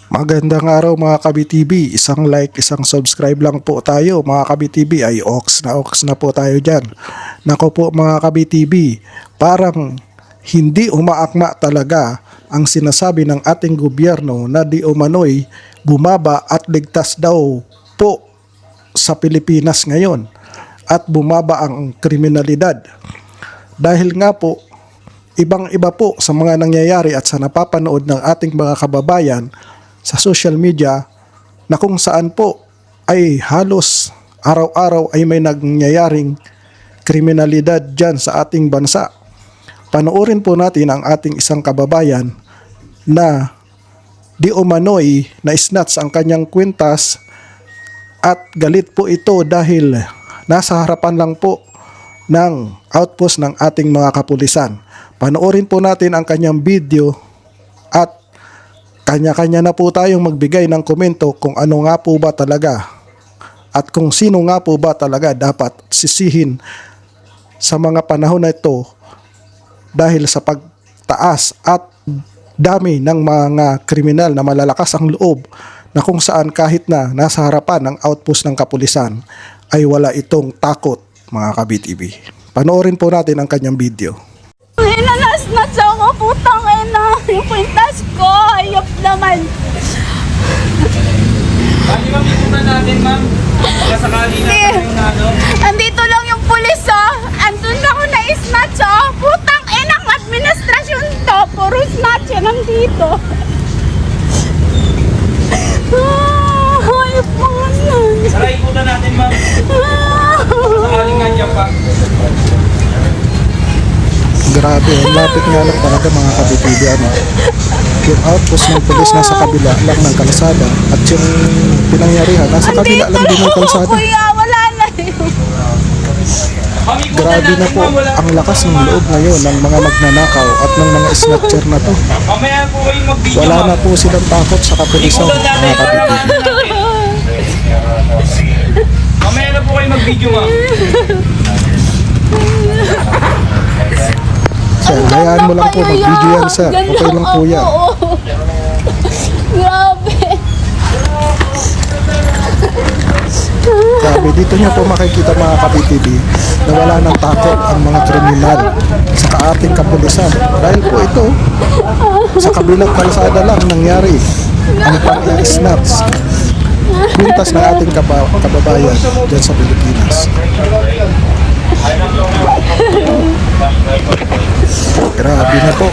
Magandang araw mga Kabi-TV, isang like, isang subscribe lang po tayo mga Kabi-TV, ay ox na po tayo dyan. Nako po mga Kabi-TV, parang hindi umaakma talaga ang sinasabi ng ating gobyerno na di umano'y bumaba at ligtas daw po sa Pilipinas ngayon at bumaba ang kriminalidad. Dahil nga po, ibang-iba po sa mga nangyayari at sa napapanood ng ating mga kababayan sa social media na kung saan po ay halos araw-araw ay may nangyayaring kriminalidad dyan sa ating bansa. Panoorin po natin ang ating isang kababayan na di umano'y na-snatch ang kanyang kwintas at galit po ito dahil nasa harapan lang po ng outpost ng ating mga kapulisan. Panoorin po natin ang kanyang video at kanya-kanya na po tayong magbigay ng komento kung ano nga po ba talaga at kung sino nga po ba talaga dapat sisihin sa mga panahon na ito dahil sa pagtaas at dami ng mga kriminal na malalakas ang loob na kung saan kahit na nasa harapan ng outpost ng kapulisan ay wala itong takot mga Kabi-TV. Panoorin po natin ang kanyang video. Nanasnatch ako, putang ina. Yung kwintas ko, ayop naman. Bali ma'am, ikutan natin ma'am. Baka sakali na yung ano. Andito lang yung pulis, oh. Andun ako na-snatch, oh. Putang inang administrasyon to. Puro snatch yan nandito. Ayop mga nan. Tara, ikutan natin ma'am. Baka sakaling nandiyan pa. Grabe, lapit nga lang talaga mga Kabi-TV, ano. Yung outpost ng pulis nasa kabila lang ng kalsada at yung pinangyarihan nasa kabila lang din ng kalsada. Kuya, wala na yun. Ma'am, ikutan Grabe na natin po ma'am. Wala. ang lakas ng loob ngayon ng mga magnanakaw at ng mga snatcher na to. Mamaya po kayong mag-video Wala ma'am. na po silang takot sa kapulisan Ikutan natin mga para Kabi-TV. maano natin. Mamaya na po kayo mag-video ma'am. Sir, hayaan mo lang po mag-video yan sir. Yan Okay lang po yan. ako, oh. Grabe. Grabe, dito niyo po makikita mga Kabi-TV na wala ng takot ang mga kriminal sa ating kapulisan. Dahil po ito, sa kabilang kalsada lang nangyari ang pang-snatch. Pintas ng ating kababayan dyan sa Pilipinas. Grabe na po.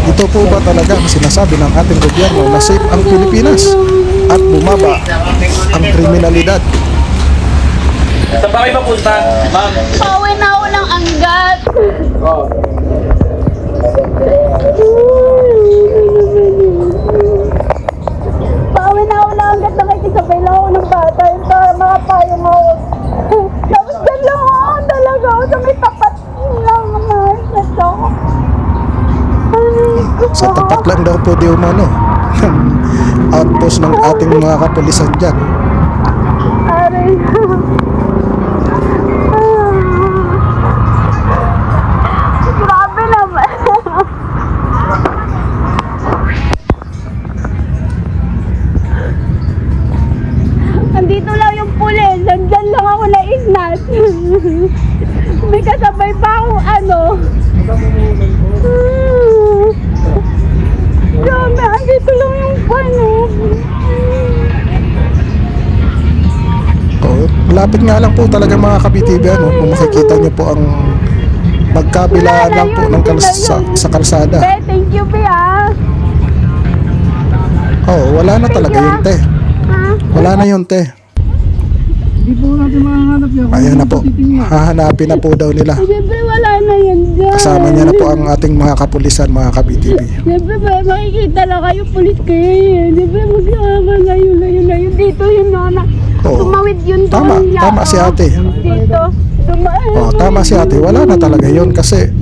Ito po ba talaga ang sinasabi ng ating gobyerno na safe ang Pilipinas at bumaba ang kriminalidad? Saan pa kayo papunta? Ma'am. Pauwi na ako ng anggat. Pauwi na ako ng anggat. Nakikisabay lang ako ng bata. Yung para makapayong ako. Tapos dyan lang ako talaga ako sa may tapat lang naman. Sa tapat lang daw po di umano outpost ng ating mga kapulisan dyan. Aray. Grabe naman. Andito lang yung pulis. Nandyan lang ako na-snatch. May kasabay pa akong ano. Grabe, andito lang yung ano. Oh, lapit nga lang po talaga mga Kabi-TV, ano, kung makikita niyo po ang magkabila lang po ng sa kalsada. Be, thank you, Be, ah. Oh, wala na talaga yun te. Ha? Wala na yun te. Hindi po natin mahanap yan. Ayan na po. Hahanapin na po daw nila. Siyempre, wala na yan dyan. Kasama niya na po ang ating mga kapulisan mga Kabi-TV. Siyempre, makikita lang kayo, pulis kayo yun. Siyempre, magsama layo. Dito yun, nona. Oo. Tumawid yun doon. Tama, niya, tama si ate. Dito. Oh, tama si ate. Wala na talaga yun kasi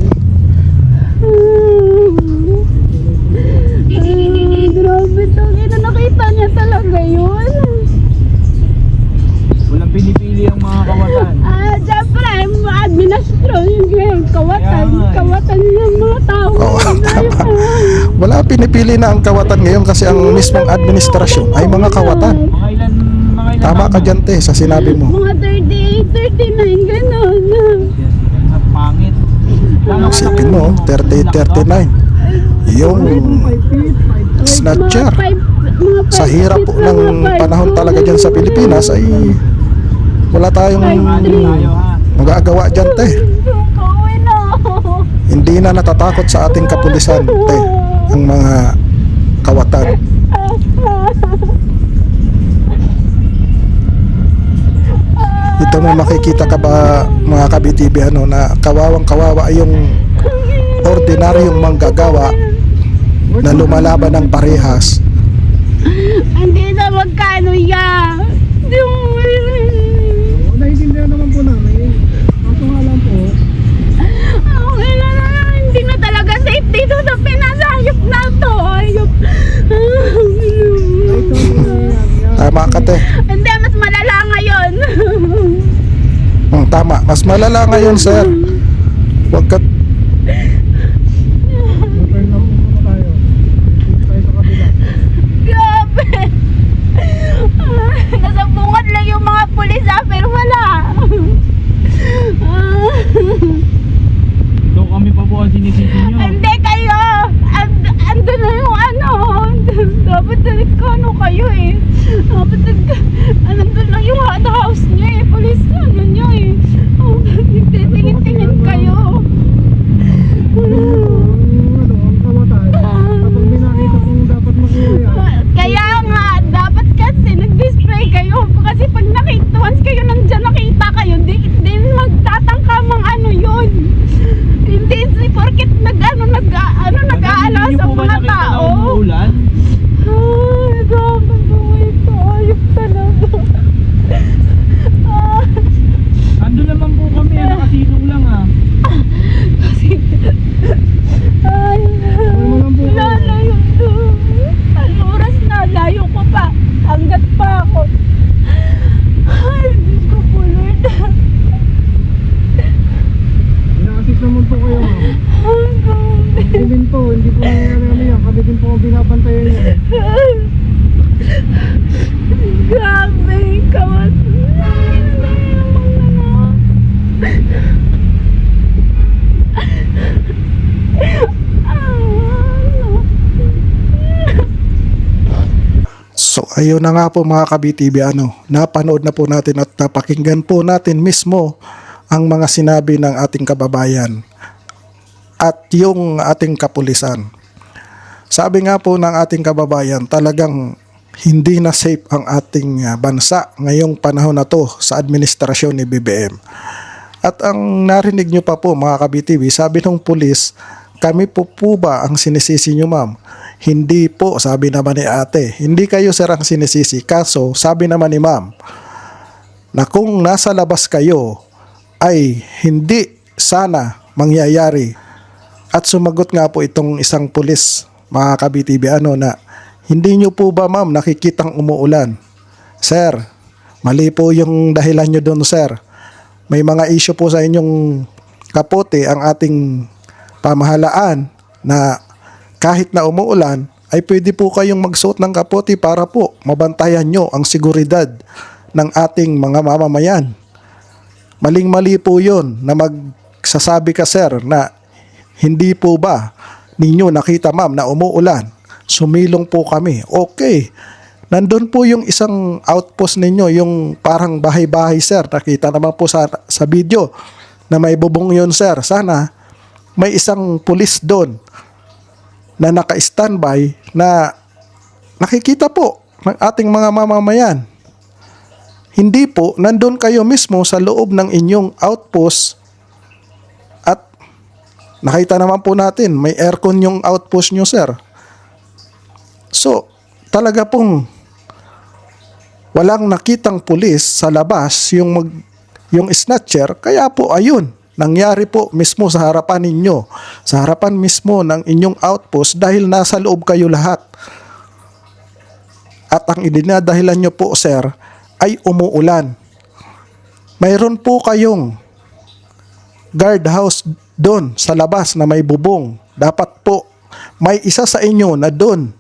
Grabe to. Nakita niya talaga yun. Walang pinipili ang mga kawatan. Siyempre, admin Castro, yung kawatan yung mga tao. Oo, tama. Wala pinipili na ang kawatan ngayon kasi ang mismong administrasyon ay mga kawatan. Mga ilan Tama ka dyan, te, sa sinabi mo. Mga 38, 39, gano'n. Ang pangit. Isipin mo, 38, 39. Yung 5 feet, 5 snatcher. Sa hirap po ng panahon talaga dyan sa Pilipinas ay wala tayong Tayo ha. magagawa dyan, te. Pauwi na. Hindi na natatakot sa ating kapulisan, te, ang mga kawatan. Ito mo makikita ka ba mga ka-BTV na kawawang kawawa yung ordinaryong manggagawa na lumalaban ng parehas. Hindi na magkano yan. Naiintindihan naman po namin. Kaso nga lang po, Okay na na. Hindi na talaga safe dito sa Pinas. Ayop na to. Ayop. kahit sa mga nangyayari, Tama ka, te. Hindi, mas malala ngayon. Tama. Mas malala ngayon, sir. Huwag ka... turn lang po muna tayo. Dito tayo sa kabila. Grabe. Nasa bungad lang yung mga pulis pero wala. Doon kami pa po ang sinisisi nyo. Hindi kayo. Andun na yung ano. Dapat ano kayo eh. Dapat andun lang yung house niyo eh. Pulis ano niyo eh. Tingin-tingin kayo. Ang kawatan, kapag may nakita pong dapat makuha yan, Kaya nga, dapat kasi nag-display kayo. Kasi pag nakita, once kayo nandyan nakita kayo, di magtatangkamang ano yun. Hindi si porket nag-aala Hindi sa po ba mga nakita na tao. umuulan? Ay, grabe po ito. Ayop talaga. Andun naman po kami, nakasilong lang ah. Ay, lalayo to. Ang oras na, layo ko pa. Hanggat pa ako. Ay, Diyos ko po, Lord. ina-assist naman po kayo ma'am. Ay, grabe. Hindi din po, hindi po nangyayari ano yan. Kami din po ang binabantayan niya. Grabe, kawat. So ayun na nga po mga ka-BTV, napanood na po natin at napakinggan po natin mismo ang mga sinabi ng ating kababayan at yung ating kapulisan. Sabi nga po ng ating kababayan, talagang hindi na safe ang ating bansa ngayong panahon na to sa administrasyon ni BBM. At ang narinig nyo pa po mga ka-BTV, sabi ng pulis, kami po ba ang sinisisi nyo, ma'am? Hindi po, sabi naman ni ate. Hindi kayo, sir, ang sinisisi. Kaso, sabi naman ni ma'am, na kung nasa labas kayo, ay hindi sana mangyayari. At sumagot nga po itong isang pulis, mga ka-BTV, na hindi nyo po ba, ma'am, nakikitang umuulan? Sir, mali po yung dahilan nyo doon, sir. May mga issue po sa inyong kapote ang ating pamahalaan na kahit na umuulan ay pwede po kayong magsuot ng kapote para po mabantayan nyo ang seguridad ng ating mga mamamayan. Maling-mali po yun na magsasabi ka, sir, na hindi po ba ninyo nakita, ma'am, na umuulan? Sumilong po kami. Okay. Nandun po yung isang outpost ninyo, yung parang bahay-bahay, sir. Nakita naman po sa video na may bubong yun, sir. Sana may isang pulis doon na naka-standby na nakikita po ng ating mga mamamayan. Hindi po, nandun kayo mismo sa loob ng inyong outpost at nakita naman po natin, may aircon yung outpost nyo, sir. So, talaga pong walang nakitang pulis sa labas yung snatcher, kaya po ayun, nangyari po mismo sa harapan ninyo, sa harapan mismo ng inyong outpost dahil nasa loob kayo lahat. At ang idinadahilan nyo po, sir, ay umuulan. Mayroon po kayong guardhouse doon sa labas na may bubong. Dapat po may isa sa inyo na doon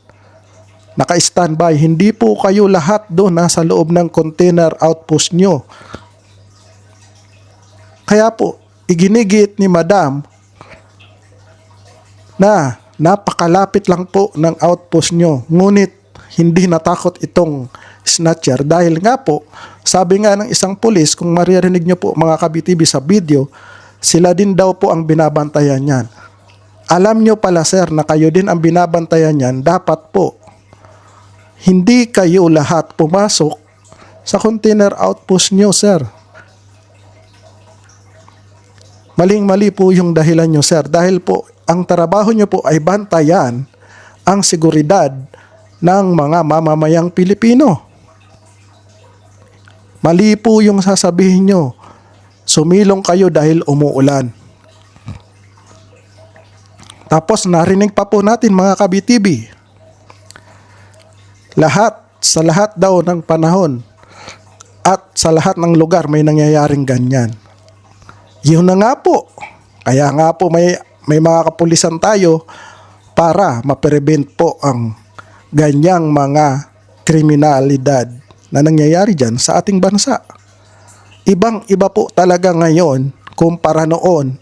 naka-standby. Hindi po kayo lahat doon nasa loob ng container outpost nyo. Kaya po, iginigit ni Madam na napakalapit lang po ng outpost nyo. Ngunit hindi natakot itong snatcher dahil nga po, sabi nga ng isang pulis, kung maririnig nyo po mga ka-BTV sa video, sila din daw po ang binabantayan yan. Alam nyo pala sir na kayo din ang binabantayan yan, dapat po hindi kayo lahat pumasok sa container outpost nyo, sir. Maling-mali po yung dahilan nyo, sir. Dahil po, ang trabaho nyo po ay bantayan ang seguridad ng mga mamamayang Pilipino. Mali po yung sasabihin nyo. Sumilong kayo dahil umuulan. Tapos narinig pa po natin mga ka-BTV, sa lahat daw ng panahon at sa lahat ng lugar may nangyayaring ganyan. Yun na nga po. Kaya nga po may mga kapulisan tayo para ma-prevent po ang ganyang mga kriminalidad na nangyayari dyan sa ating bansa. Ibang-iba po talaga ngayon kumpara noon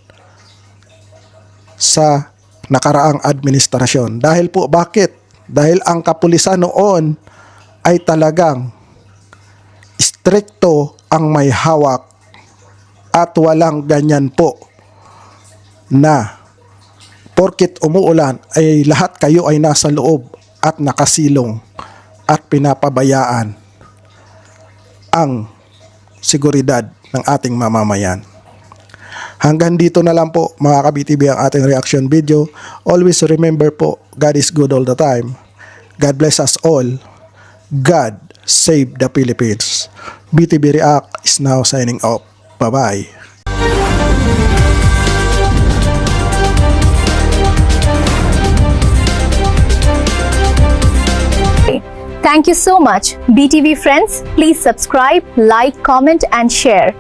sa nakaraang administrasyon. Dahil po bakit? Dahil ang kapulisan noon ay talagang strikto ang may hawak at walang ganyan po na porkit umuulan ay lahat kayo ay nasa loob at nakasilong at pinapabayaan ang seguridad ng ating mamamayan. Hanggang dito na lang po mga ka-BTV ang ating reaction video. Always remember po, God is good all the time. God bless us all. God save the Philippines. BTV React is now signing off. Bye-bye. Thank you so much. BTV friends, please subscribe, like, comment and share.